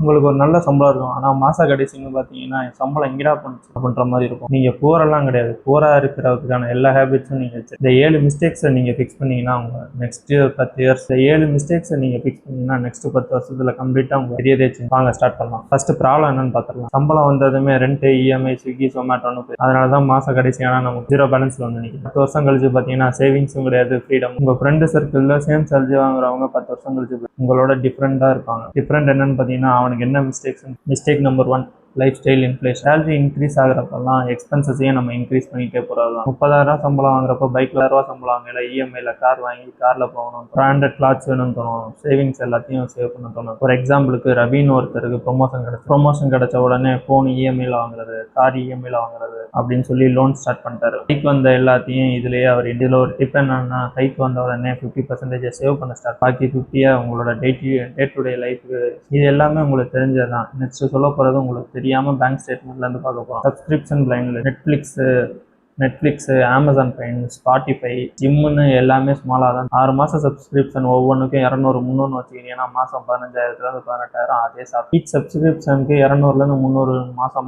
உங்களுக்கு ஒரு நல்ல சம்பளம் இருக்கும். ஆனால் மாத கடைசின்னு பார்த்தீங்கன்னா சம்பளம் எங்கடா பண்ணுச்சு அப்படின்ற மாதிரி இருக்கும். நீங்கள் போரெல்லாம் கிடையாது, போராக இருக்கிறதுக்கான எல்லா ஹேபிட்ஸும் நீங்கள் வச்சு இந்த 7 மிஸ்டேக்ஸை நீங்கள் ஃபிக்ஸ் பண்ணிங்கன்னா உங்கள் நெக்ஸ்ட் 10 இயர்ஸ் இந்த 7 மிஸ்டேக்ஸை நீங்கள் ஃபிக்ஸ் பண்ணிங்கன்னா நெக்ஸ்ட் 10 வருஷத்தில் கம்ப்ளீட்டாக உங்கள் பெரியதே வாங்க ஸ்டார்ட் பண்ணலாம். ஃபர்ஸ்ட் ப்ராப்ளம் என்னன்னு பார்த்துடலாம். சம்பளம் வந்ததுமே ரெண்ட், இஎம்ஐ, ஸ்விக்கி, சொமேட்டோன்னு போய் அதனால தான் மாத கடைசியான நமக்கு 0 பேலன்ஸில் வந்து நிற்கும். 10 வருஷம் கழிச்சு பார்த்தீங்கன்னா சேவிங்ஸும் கிடையாது, ஃப்ரீடம். உங்கள் ஃப்ரெண்டு சர்க்கிளில் சேம் சேலரி வாங்குறவங்க 10 வருஷம் கழிச்சு உங்களோட டிஃப்ரெண்டாக இருப்பாங்க. டிஃப்ரெண்ட் என்னன்னு பார்த்தீங்கன்னா அவனுக்கு என்ன mistake number 1 life style inflation. Salary increase ஆகிறப்பெல்லாம் எக்ஸ்பென்சஸையும் நம்ம இன்க்ரீஸ் பண்ணிகிட்டே போகிறது தான். 30,000 சம்பளம் வாங்குறப்ப பைக்கில் 1000 சம்பளம் வாங்கல, இஎம்ஐயில் கார் வாங்கி காரில் போகணும், பிராண்டட் கிளாத்ஸ் வேணும்னு தோணும், சேவிங்ஸ் எல்லாத்தையும் சேவ் பண்ண தோணும். ஒரு எக்ஸாம்பிளுக்கு ரவின்னு ஒருத்தருக்கு ப்ரொமோஷன் கிடைச்ச உடனே ஃபோன் இஎம்ஐயில் வாங்குறது, கார் இஎம்ஐயில் வாங்குறது அப்படின்னு சொல்லி லோன் ஸ்டார்ட் பண்ணிட்டாரு. கைக்கு வந்த எல்லாத்தையும் இதுலேயே அவர் இதில் ஒரு டிப் என்னன்னா கைக்கு வந்த உடனே 50% சேவ் பண்ண ஸ்டார்ட், பாக்கி 50 உங்களோட டே டு டே லைஃபுக்கு. இது எல்லாமே உங்களுக்கு தெரிஞ்சது தான். நெக்ஸ்ட் சொல்ல போகிறது உங்களுக்கு தெரியாமல் பேங்க் ஸ்டேட்மெண்ட்லேருந்து பார்க்க போகிறோம். சப்ஸ்கிரிப்ஷன் பிளைனில் நெட்ஃப்ளிக்ஸு, அமேசான் பிரைம், ஸ்பாட்டிஃபை, ஜிம்முன்னு எல்லாமே ஸ்மாலாக தான். 6 மாதம் சப்ஸ்கிரிப்ஷன் ஒவ்வொன்றுக்கும் 200, 300 வச்சுக்கிட்டீங்கன்னா மாதம் 15,000 18,000 அதே ஈச் சப்ஸ்கிரிப்ஷனுக்கு 200 300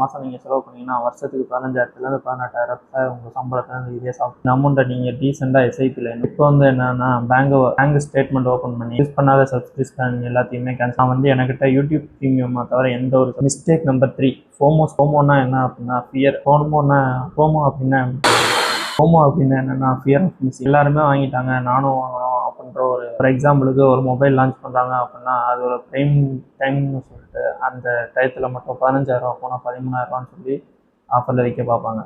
மாதம் நீங்கள் செலவு பண்ணிங்கன்னா வருஷத்துக்கு 15,000 18,000 உங்கள் சம்பளத்தில் இதே சாப்பிட்டு இந்த அமௌண்ட்டை நீங்கள் டீசெண்டாக எஸ்ஐபியில். இப்போ என்னன்னா பேங்க் ஸ்டேட்மெண்ட் ஓப்பன் பண்ணி யூஸ் பண்ணாத சப்ஸ்கிரிப்ஷன் எல்லாத்தையுமே கேன்சல். நான் என்கிட்ட யூடியூப் ப்ரீமியமாக தவிர எந்த ஒரு மிஸ்டேக் நம்பர் 3 ஃபோமோனா என்ன அப்படின்னா ஃபியர். ஃபோமோ அப்படின்னா என்னென்னா ஃபியர் ஆஃப் மிஸ். எல்லாருமே வாங்கிட்டாங்க நானும் வாங்கணும் அப்படின்ற ஒரு எக்ஸாம்பிளுக்கு ஒரு மொபைல் லான்ச் பண்ணுறாங்க அப்படின்னா அது ஒரு டைம்னு சொல்லிட்டு அந்த டயத்தில் மட்டும் 15,000 போனால் 13,000 சொல்லி ஆஃபரில் விற்க பார்ப்பாங்க.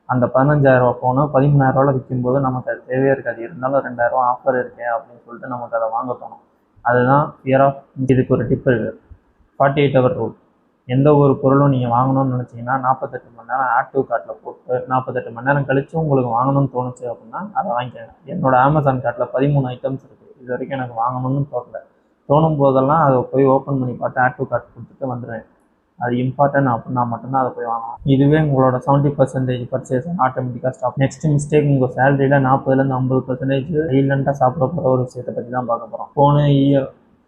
அந்த 15,000 ஃபோனு 13,000 விற்கும்போது நமக்கு அது தேவையே இருக்காது. இருந்தாலும் 2,000 ஆஃபர் இருக்கே அப்படின்னு சொல்லிட்டு நமக்கு அதை வாங்க தோணும். அதுதான் ஃபியர் ஆஃப். இதுக்கு ஒரு டிப் இருக்குது, 48 ஹவர் ரூல். எந்த ஒரு பொருளும் நீங்கள் வாங்கணும்னு நினச்சிங்கன்னா 48 மணி நேரம் ஆட் டு கார்ட்டில் போட்டு 48 மணி நேரம் கழிச்சு உங்களுக்கு வாங்கணும்னு தோணுச்சு அப்படின்னா அதை வாங்கிக்கோங்க. என்னோட அமேசான் கார்ட்டில் 13 ஐட்டம்ஸ் இருக்குது. இது வரைக்கும் எனக்கு வாங்கணும்னு தோணும் போதெல்லாம் அதை போய் ஓப்பன் பண்ணி பார்த்து ஆட் டு கார்ட் கொடுத்துட்டு வந்துடுவேன். அது இம்பார்ட்டன்ட் அப்படின்னா மட்டும்தான் அதை போய் வாங்கணும். இதுவே உங்களோட 70% பர்ச்சேஸ் ஆட்டோமேட்டிக்காக ஸ்டாப். நெக்ஸ்ட் மிஸ்டேக், உங்கள் சேலரியில் 40% 50% சைலண்டாக சாப்பிட போகிற ஒரு விஷயத்தை பற்றி தான் பார்க்க போகிறோம்.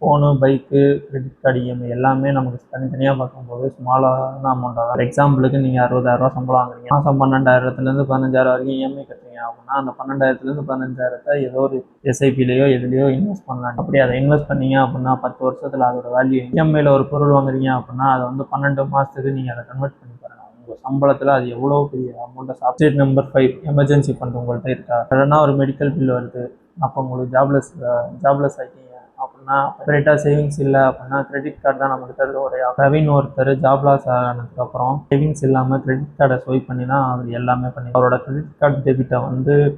Phone, bike, credit card, EMI எல்லாமே நமக்கு தனித்தனியாக பார்க்கும்போது ஸ்மாலான அமௌண்ட்டாக தான். எக்ஸாம்பிளுக்கு நீங்கள் 60,000 சம்பளம் வாங்குறீங்க, மாதம் 12,000 15,000 வரைக்கும் இஎம்ஐ கட்டுறீங்க அப்படின்னா அந்த 12,000 15,000 ஏதோ ஒரு எஸ்ஐபிலையோ எதுலையோ இன்வெஸ்ட் பண்ணலாம். அப்படி அதை இன்வெஸ்ட் பண்ணீங்க அப்படின்னா 10 வருஷத்தில் அதோட வேல்யூ. இஎம்ஐயில் ஒரு பொருள் வாங்குறீங்க அப்படின்னா அதை 12 மாதத்துக்கு நீங்கள் அதை கன்வெர்ட் பண்ணி பாருங்கள். உங்கள் சம்பளத்தில் அது எவ்வளோ பெரிய அமௌண்ட்டை சாப்பிட்டு. நம்பர் 5 எமர்ஜென்சி ஃபண்ட் உங்கள்கிட்ட இருக்கா? இல்லைன்னா ஒரு மெடிக்கல் பில் வருது, அப்போ உங்களுக்கு ஜாப்லெஸ் ஆகிட்டீங்க அப்படின்னா செப்பரேட்டாக சேவிங்ஸ் இல்லை அப்படின்னா கிரெடிட் கார்டு தான் நமக்கு தருது. ரவின்னு ஒருத்தர் ஜாப் லாஸ் ஆனதுக்கப்புறம் சேவிங்ஸ் இல்லாமல் கிரெடிட் கார்டை ஸ்வைப் பண்ணி தான் அவர் எல்லாமே பண்ணி அவரோட கிரெடிட் கார்டு டெபிட்டை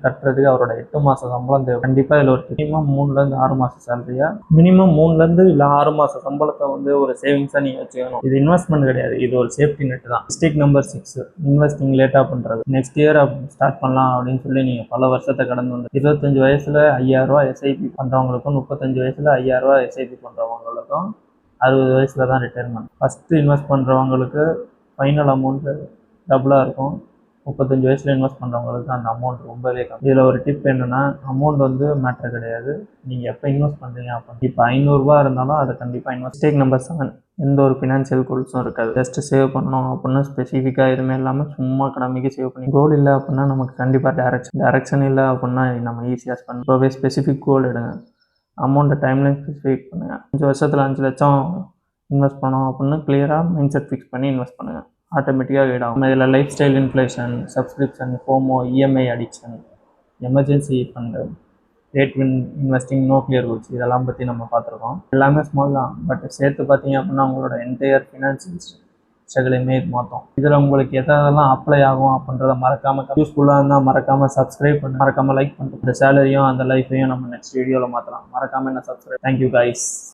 கட்டுறதுக்கு அவரோட 8 மாதம் சம்பளம் தேவை. கண்டிப்பாக இதில் ஒரு மினிமம் 3 6 மாதம் சேலரியா, மினிமம் 3 இல்லை 6 மாதம் சம்பளத்தை ஒரு சேவிங்ஸாக நீங்கள் வச்சுக்கணும். இது இன்வெஸ்ட்மெண்ட் கிடையாது, இது ஒரு சேஃப்டி நெட் தான். மிஸ்டேக் நம்பர் 6 இன்வெஸ்டிங் லேட்டாக பண்ணுறது. நெக்ஸ்ட் இயர் ஸ்டார்ட் பண்ணலாம் அப்படின்னு சொல்லி நீங்கள் பல வருஷத்தை கடந்து வந்து 25 வயசில் 5,000 எஸ்ஐபி பண்ணுறவங்களுக்கும் 35 வயசில் 5,000 எஸ்ஐபி பண்ணுறவங்களுக்கும் 60 வயசில் தான் ரிட்டையர்மெண்ட். ஃபஸ்ட்டு இன்வெஸ்ட் பண்ணுறவங்களுக்கு ஃபைனல் அமௌண்ட்டு டபுளாக இருக்கும். 35 வயசில் இன்வெஸ்ட் பண்ணுறவங்களுக்கு அந்த அமௌண்ட் ரொம்பவே கம்மி. இதில் ஒரு டிப் என்னென்னா அமௌண்ட் மேட்டர் கிடையாது, நீங்கள் எப்போ இன்வெஸ்ட் பண்ணுறீங்க அப்படின்னு. இப்போ 500 ரூபா இருந்தாலும் அதை கண்டிப்பாக மிஸ்டேக் நம்பர் 7 எந்த ஒரு ஃபினான்ஷியல் கோல்ஸும் இருக்காது. ஜஸ்ட்டு சேவ் பண்ணணும் அப்படின்னு ஸ்பெசிஃபிக்காக எதுவுமே இல்லாமல் சும்மா கடமைக்கு சேவ் பண்ணி. கோல் இல்லை அப்படின்னா நமக்கு கண்டிப்பாக டேரக்ஷன் இல்லை அப்படின்னா நம்ம ஈஸியாக ஸ்பெண்ட். இப்போவே ஸ்பெசிஃபிக் கோல் எடுங்க, அமௌண்ட்டை டைம்லைன் ஸ்பெசிஃபிக் பண்ணுங்கள். 5 வருஷத்தில் 5 லட்சம் இன்வெஸ்ட் பண்ணோம் அப்படின்னு கிளியராக மைண்ட் செட் ஃபிக்ஸ் பண்ணி இன்வெஸ்ட் பண்ணுங்கள். ஆட்டோமேட்டிக்காக கைட் ஆகும். இதில் life style inflation, subscription, FOMO, EMI addiction, emergency fund, rate investing, no clear rules இதெல்லாம் பற்றி நம்ம பார்த்துருக்கோம். எல்லாமே ஸ்மால் தான், பட் சேர்த்து பார்த்தீங்க அப்படின்னா உங்களோட என்டையர் ஃபினான்ஷியல் ஸ்ட்ரகிளையுமே இது மாற்றும். இதில் உங்களுக்கு எதெல்லாம் அப்ளை ஆகும் அப்படின்றத மறக்காமல், யூஸ்ஃபுல்லாக இருந்தால் மறக்காமல் சப்ஸ்கிரைப் பண்ணி மறக்காமல் லைக் பண்ணுறோம். இந்த சேலரியும் அந்த லைஃபையும் நம்ம நெக்ஸ்ட் வீடியோவில் மாற்றலாம். மறக்காமல் என்ன சப்ஸ்கிரைப். Thank you guys.